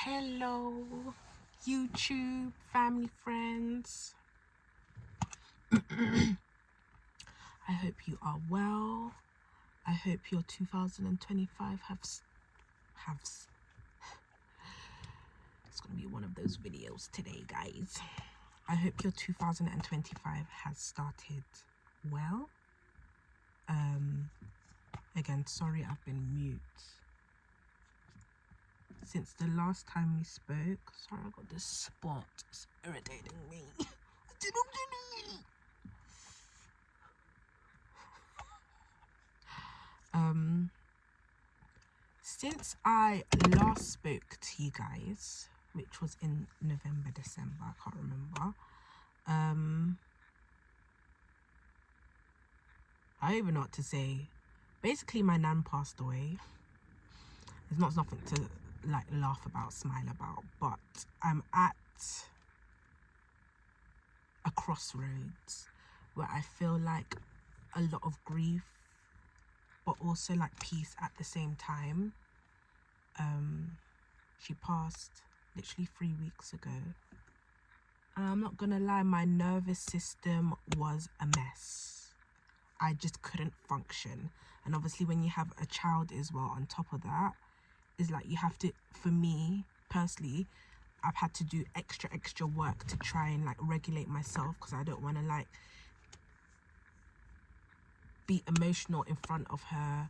Hello, YouTube family friends. I hope you are well. I hope your 2025 it's gonna be one of those videos today, guys. I hope your 2025 has started well. Again, sorry I've been mute since the last time we spoke. Sorry, I got this spot. It's irritating me. Since I last spoke to you guys, which was in November, December, I can't remember. I don't even know what to say. Basically, my nan passed away. It's not nothing to like laugh about, smile about, but I'm at a crossroads where I feel like a lot of grief, but also like peace at the same time. She passed literally 3 weeks ago. And I'm not gonna lie, my nervous system was a mess. I just couldn't function. And obviously when you have a child as well on top of that, is like you have to, for me personally, I've had to do extra work to try and like regulate myself, because I don't want to like be emotional in front of her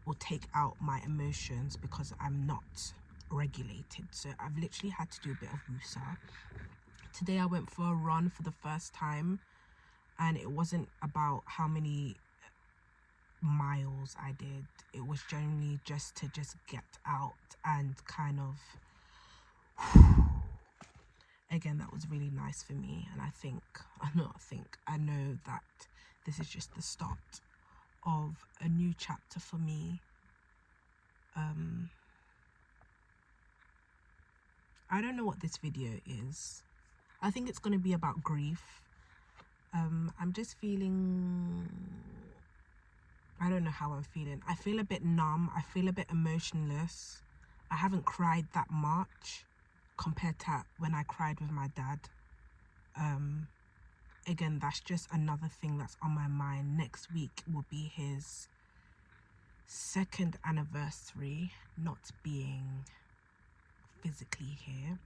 or take out my emotions because I'm not regulated. So I've literally had to do a bit of woosah. Today I went for a run for the first time, and it wasn't about how many miles I did. It was generally just to get out and kind of again, that was really nice for me. And I know that this is just the start of a new chapter for me. I don't know what this video is. I think it's going to be about grief. I'm just feeling, I don't know how I'm feeling. I feel a bit numb. I feel a bit emotionless. I haven't cried that much compared to when I cried with my dad. Again, that's just another thing that's on my mind. Next week will be his 2nd anniversary not being physically here.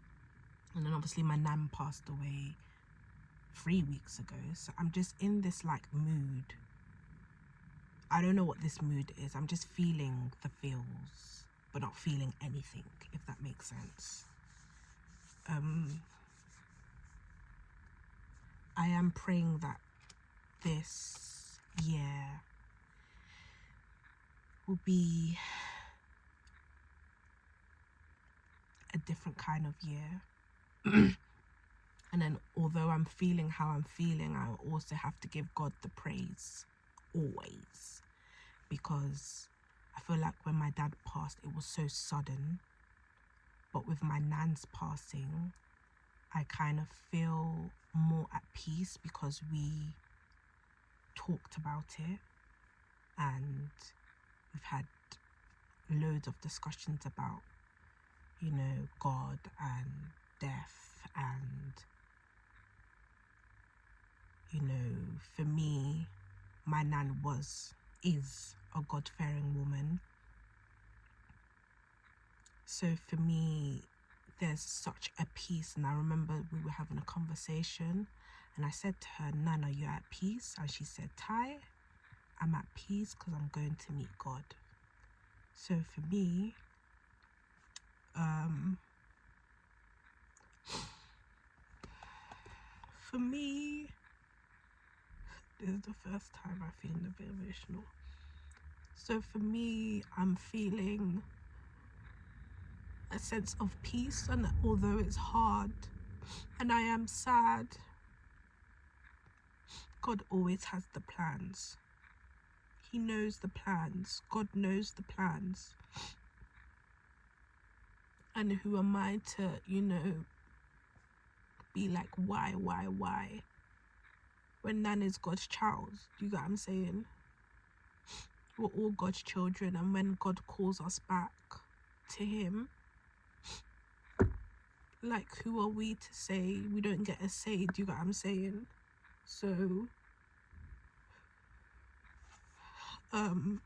And then obviously my nan passed away 3 weeks ago. So I'm just in this like mood. I don't know what this mood is. I'm just feeling the feels, but not feeling anything, if that makes sense. I am praying that this year will be a different kind of year. And then although I'm feeling how I'm feeling, I also have to give God the praise always, because I feel like when my dad passed, it was so sudden. But with my nan's passing, I kind of feel more at peace because we talked about it and we've had loads of discussions about, you know, God and death. And, you know, for me, my nan is a God-fearing woman. So for me, there's such a peace. And I remember we were having a conversation and I said to her, Nan, are you at peace? And she said, Ty, I'm at peace because I'm going to meet God. So for me, this is the first time I'm feeling a bit emotional. So for me, I'm feeling a sense of peace, and although it's hard and I am sad, God always has the plans. He knows the plans. God knows the plans. And who am I to, you know, be like, why? When Nan is God's child, do you get what I'm saying? We're all God's children, and when God calls us back to him, like, who are we to say we don't get a say? Do you get what I'm saying? So I'm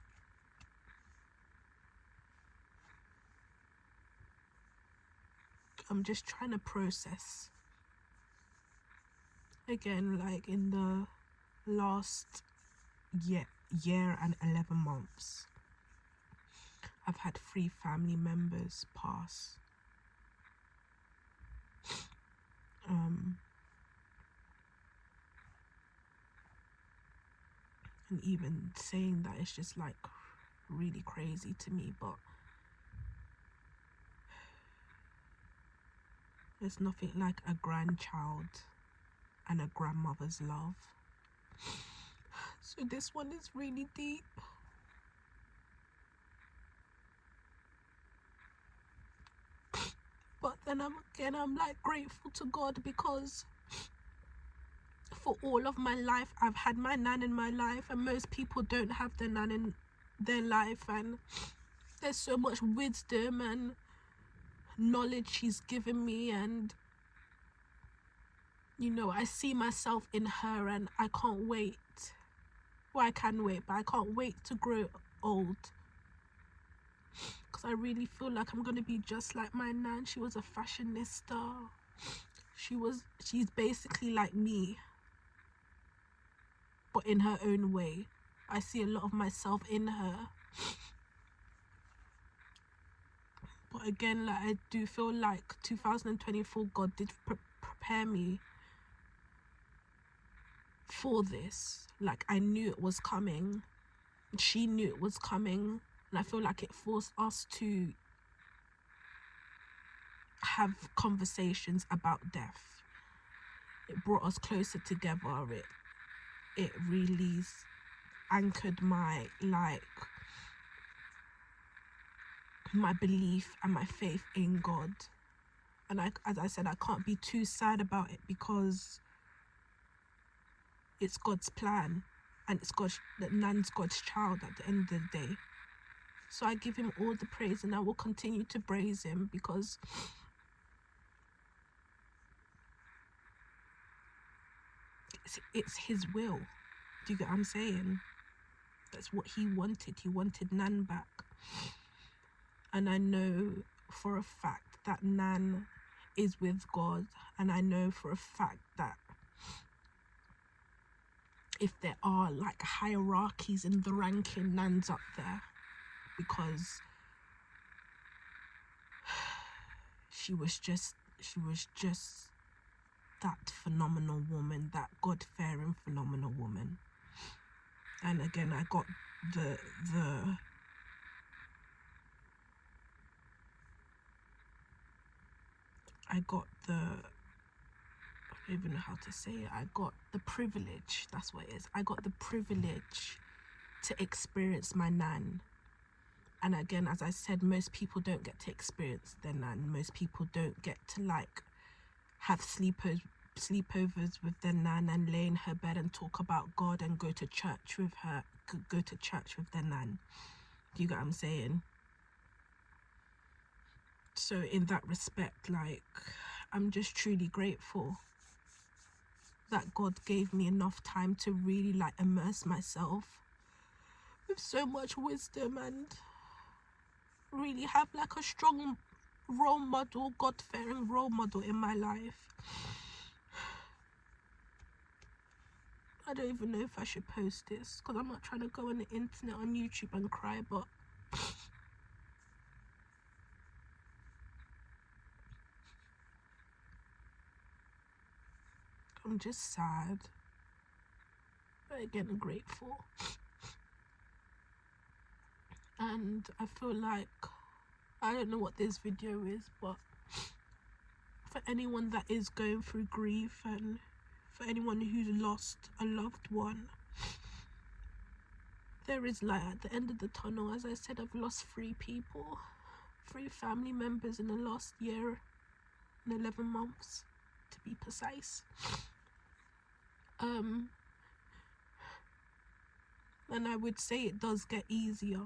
just trying to process. Again, like, in the last year and 11 months, I've had 3 family members pass. And even saying that is just like really crazy to me, but there's nothing like a grandchild and a grandmother's love. So this one is really deep. But then I'm like grateful to God, because for all of my life I've had my nan in my life, and most people don't have their nan in their life, and there's so much wisdom and knowledge she's given me, and you know, I see myself in her, and I can't wait. Well, I can wait, but I can't wait to grow old, because I really feel like I'm gonna be just like my nan. She was a fashionista. She's basically like me, but in her own way. I see a lot of myself in her. But again, like, I do feel like 2024, God did prepare me for this. Like, I knew it was coming. She knew it was coming. And I feel like it forced us to have conversations about death. It brought us closer together. It really anchored my, like, my belief and my faith in God. And as I said, I can't be too sad about it, because it's God's plan, and it's that Nan's God's child at the end of the day. So I give him all the praise, and I will continue to praise him, because it's his will. Do you get what I'm saying? That's what he wanted. He wanted Nan back. And I know for a fact that Nan is with God, and I know for a fact that if there are like hierarchies in the ranking, Nan's up there, because she was just that phenomenal woman, that God-fearing phenomenal woman. And again, I got the I don't even know how to say it. I got the privilege, that's what it is. I got the privilege to experience my nan. And again, as I said, most people don't get to experience their nan. Most people don't get to like have sleepovers with their nan and lay in her bed and talk about God and go to church with her, go to church with their nan. Do you get what I'm saying? So in that respect, like, I'm just truly grateful that God gave me enough time to really like immerse myself with so much wisdom, and really have like a strong role model, God-fearing role model in my life. I don't even know if I should post this, because I'm not trying to go on the internet on YouTube and cry, but I'm just sad, but again, I'm grateful. And I feel like, I don't know what this video is, but for anyone that is going through grief, and for anyone who's lost a loved one, there is light at the end of the tunnel. As I said, I've lost 3 people, 3 family members in the last year and 11 months, to be precise. And I would say it does get easier,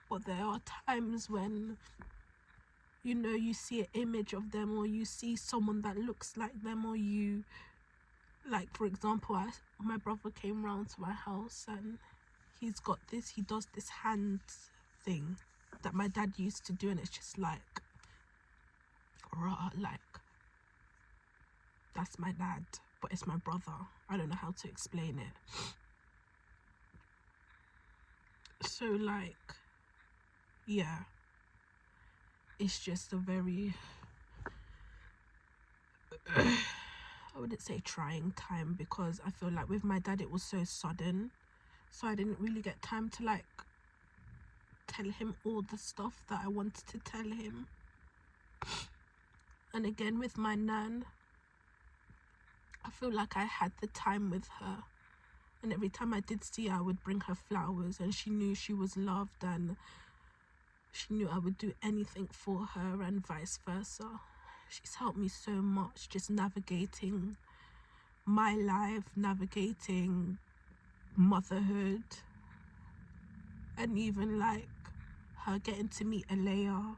but there are times when you know, you see an image of them, or you see someone that looks like them, or you, like, for example, my brother came round to my house and he does this hand thing that my dad used to do, and it's just like, raw, like, that's my dad, but it's my brother. I don't know how to explain it. So, like, yeah, it's just a very, I wouldn't say trying time, because I feel like with my dad it was so sudden, so I didn't really get time to, like, tell him all the stuff that I wanted to tell him. And again, with my nan, I feel like I had the time with her, and every time I did see her, I would bring her flowers, and she knew she was loved, and she knew I would do anything for her, and vice versa. She's helped me so much, just navigating my life, navigating motherhood, and even like her getting to meet Alea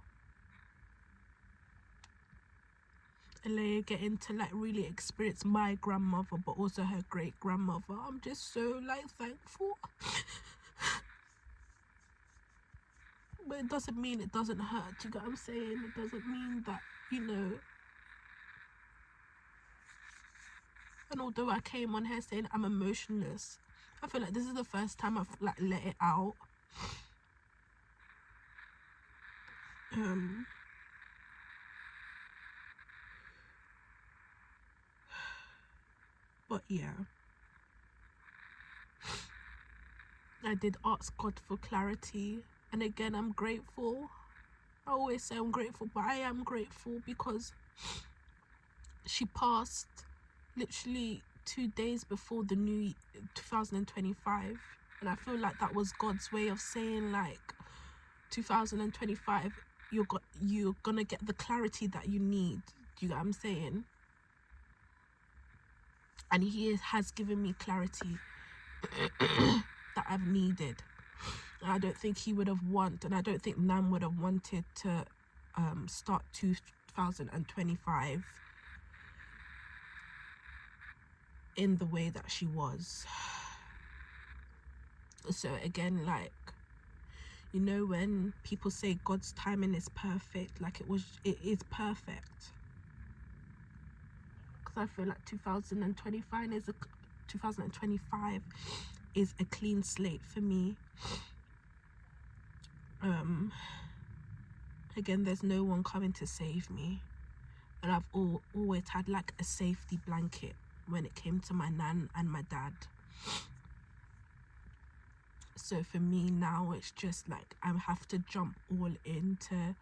getting to like really experience my grandmother, but also her great grandmother. I'm just so like thankful. But it doesn't mean it doesn't hurt, you get what I'm saying? It doesn't mean that, you know. And although I came on here saying I'm emotionless, I feel like this is the first time I've like let it out. But yeah, I did ask God for clarity, and again, I'm grateful. I always say I'm grateful, but I am grateful because she passed literally 2 days before the new 2025, and I feel like that was God's way of saying, like, 2025, you're gonna get the clarity that you need. Do you get what I'm saying? And he has given me clarity that I've needed. I don't think he would have and I don't think Nam would have wanted to start 2025 in the way that she was. So again, like, you know, when people say God's timing is perfect, like it is perfect. Because I feel like 2025 is a clean slate for me. Again, there's no one coming to save me, and I've always had like a safety blanket when it came to my nan and my dad. So for me now, it's just like I have to jump all into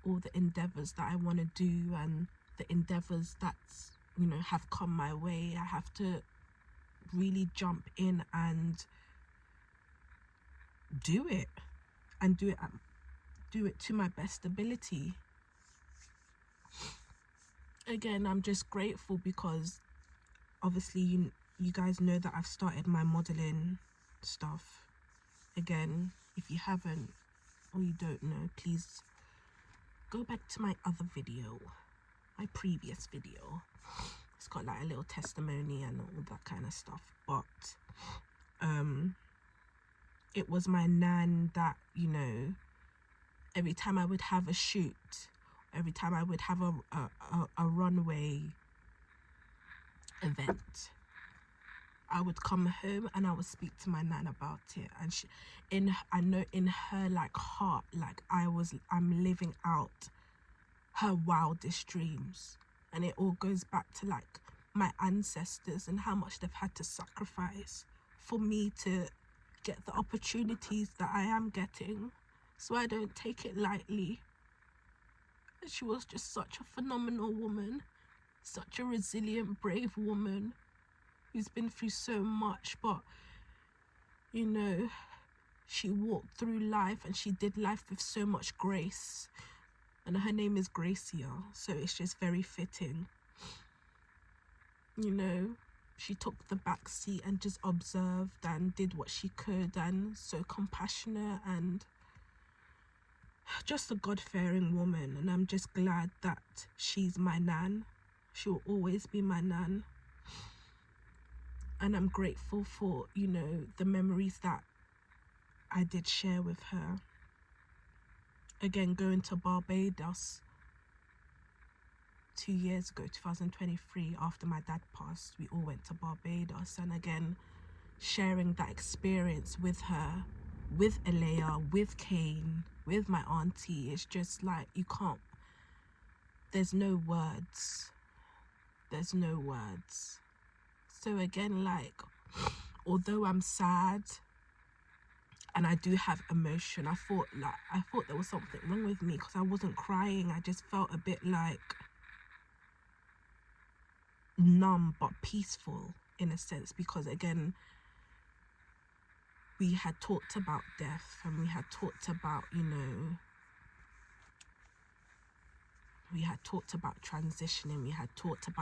all the endeavors that I want to do, and the endeavors that's, you know, have come my way. I have to really jump in and do it, and do it to my best ability. Again, I'm just grateful because obviously you guys know that I've started my modeling stuff. Again, if you haven't or you don't know, please go back to my other video, my previous video. It's got like a little testimony and all that kind of stuff. But it was my nan that, you know, every time I would have a shoot, every time I would have a runway event, I would come home and I would speak to my nan about it, and I know in her like heart, like I'm living out her wildest dreams. And it all goes back to like my ancestors and how much they've had to sacrifice for me to get the opportunities that I am getting. So I don't take it lightly. She was just such a phenomenal woman, such a resilient, brave woman who's been through so much, but, you know, she walked through life and she did life with so much grace. And her name is Gracia, so it's just very fitting. You know, she took the back seat and just observed and did what she could, and so compassionate. And just a God-fearing woman, and I'm just glad that she's my nan. She'll always be my nan. And I'm grateful for, you know, the memories that I did share with her. Again, going to Barbados 2 years ago, 2023, after my dad passed, we all went to Barbados. And again, sharing that experience with her, with Alea, with Kane, with my auntie, it's just like, you can't, there's no words. There's no words. So again, like, although I'm sad and I do have emotion, I thought there was something wrong with me because I wasn't crying. I just felt a bit like numb but peaceful in a sense, because again, we had talked about death, and we had talked about, you know, we had talked about transitioning, we had talked about